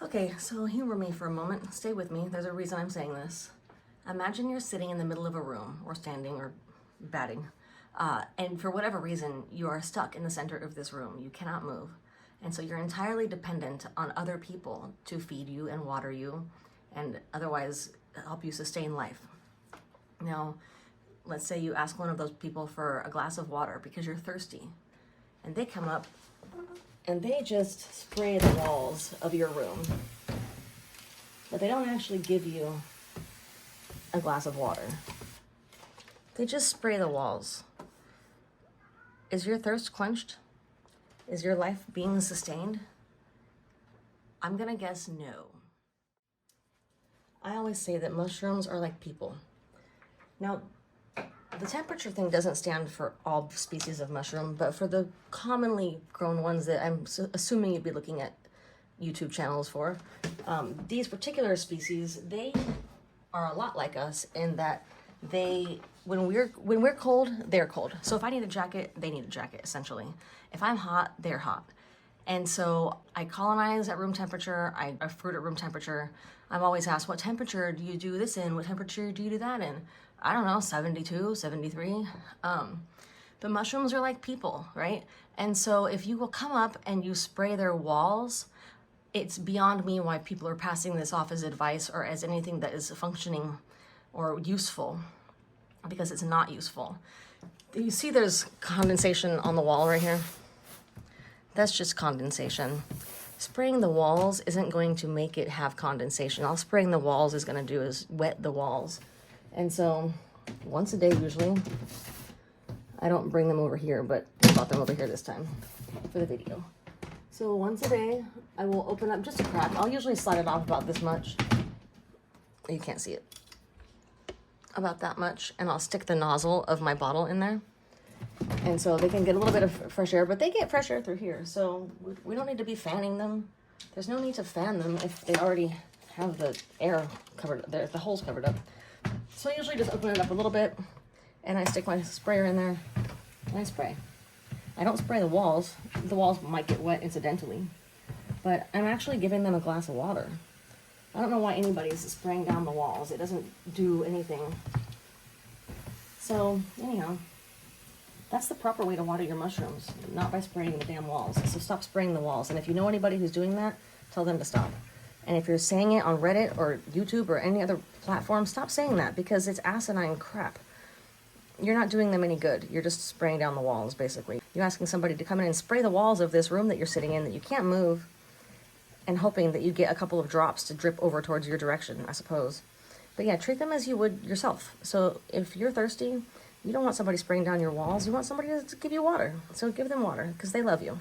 Okay, so humor me for a moment. Stay with me. There's a reason I'm saying this. Imagine you're sitting in the middle of a room, or standing, or batting, and for whatever reason, you are stuck in the center of this room. You cannot move. And so you're entirely dependent on other people to feed you and water you, and otherwise help you sustain life. Now, let's say you ask one of those people for a glass of water because you're thirsty, and they come up and they just spray the walls of your room, but they don't actually give you a glass of water. They just spray the walls. Is your thirst quenched? Is your life being sustained? I'm gonna guess no. I always say that mushrooms are like people. Now, the temperature thing doesn't stand for all species of mushroom, but for the commonly grown ones that I'm assuming you'd be looking at YouTube channels for, these particular species, they are a lot like us in that when we're cold, they're cold. So if I need a jacket, they need a jacket, essentially. If I'm hot, they're hot. And so I colonize at room temperature, I fruit at room temperature. I'm always asked, what temperature do you do this in? What temperature do you do that in? I don't know, 72, 73. But mushrooms are like people, right? And so if you will come up and you spray their walls, it's beyond me why people are passing this off as advice or as anything that is functioning or useful, because it's not useful. You see there's condensation on the wall right here? That's just condensation. Spraying the walls isn't going to make it have condensation. All spraying the walls is going to do is wet the walls. And so once a day usually, I don't bring them over here, but I brought them over here this time for the video. So once a day, I will open up just a crack. I'll usually slide it off about this much. You can't see it. About that much. And I'll stick the nozzle of my bottle in there. And so they can get a little bit of fresh air, but they get fresh air through here. So we don't need to be fanning them. There's no need to fan them if they already have the air covered, the holes covered up. So I usually just open it up a little bit and I stick my sprayer in there and I spray. I don't spray the walls. The walls might get wet incidentally, but I'm actually giving them a glass of water. I don't know why anybody's spraying down the walls. It doesn't do anything. So anyhow, that's the proper way to water your mushrooms, not by spraying the damn walls. So stop spraying the walls. And if you know anybody who's doing that, tell them to stop. And if you're saying it on Reddit or YouTube or any other platform, stop saying that, because it's asinine crap. You're not doing them any good. You're just spraying down the walls, basically. You're asking somebody to come in and spray the walls of this room that you're sitting in that you can't move, and hoping that you get a couple of drops to drip over towards your direction, I suppose. But yeah, treat them as you would yourself. So if you're thirsty, you don't want somebody spraying down your walls. You want somebody to give you water. So give them water, because they love you.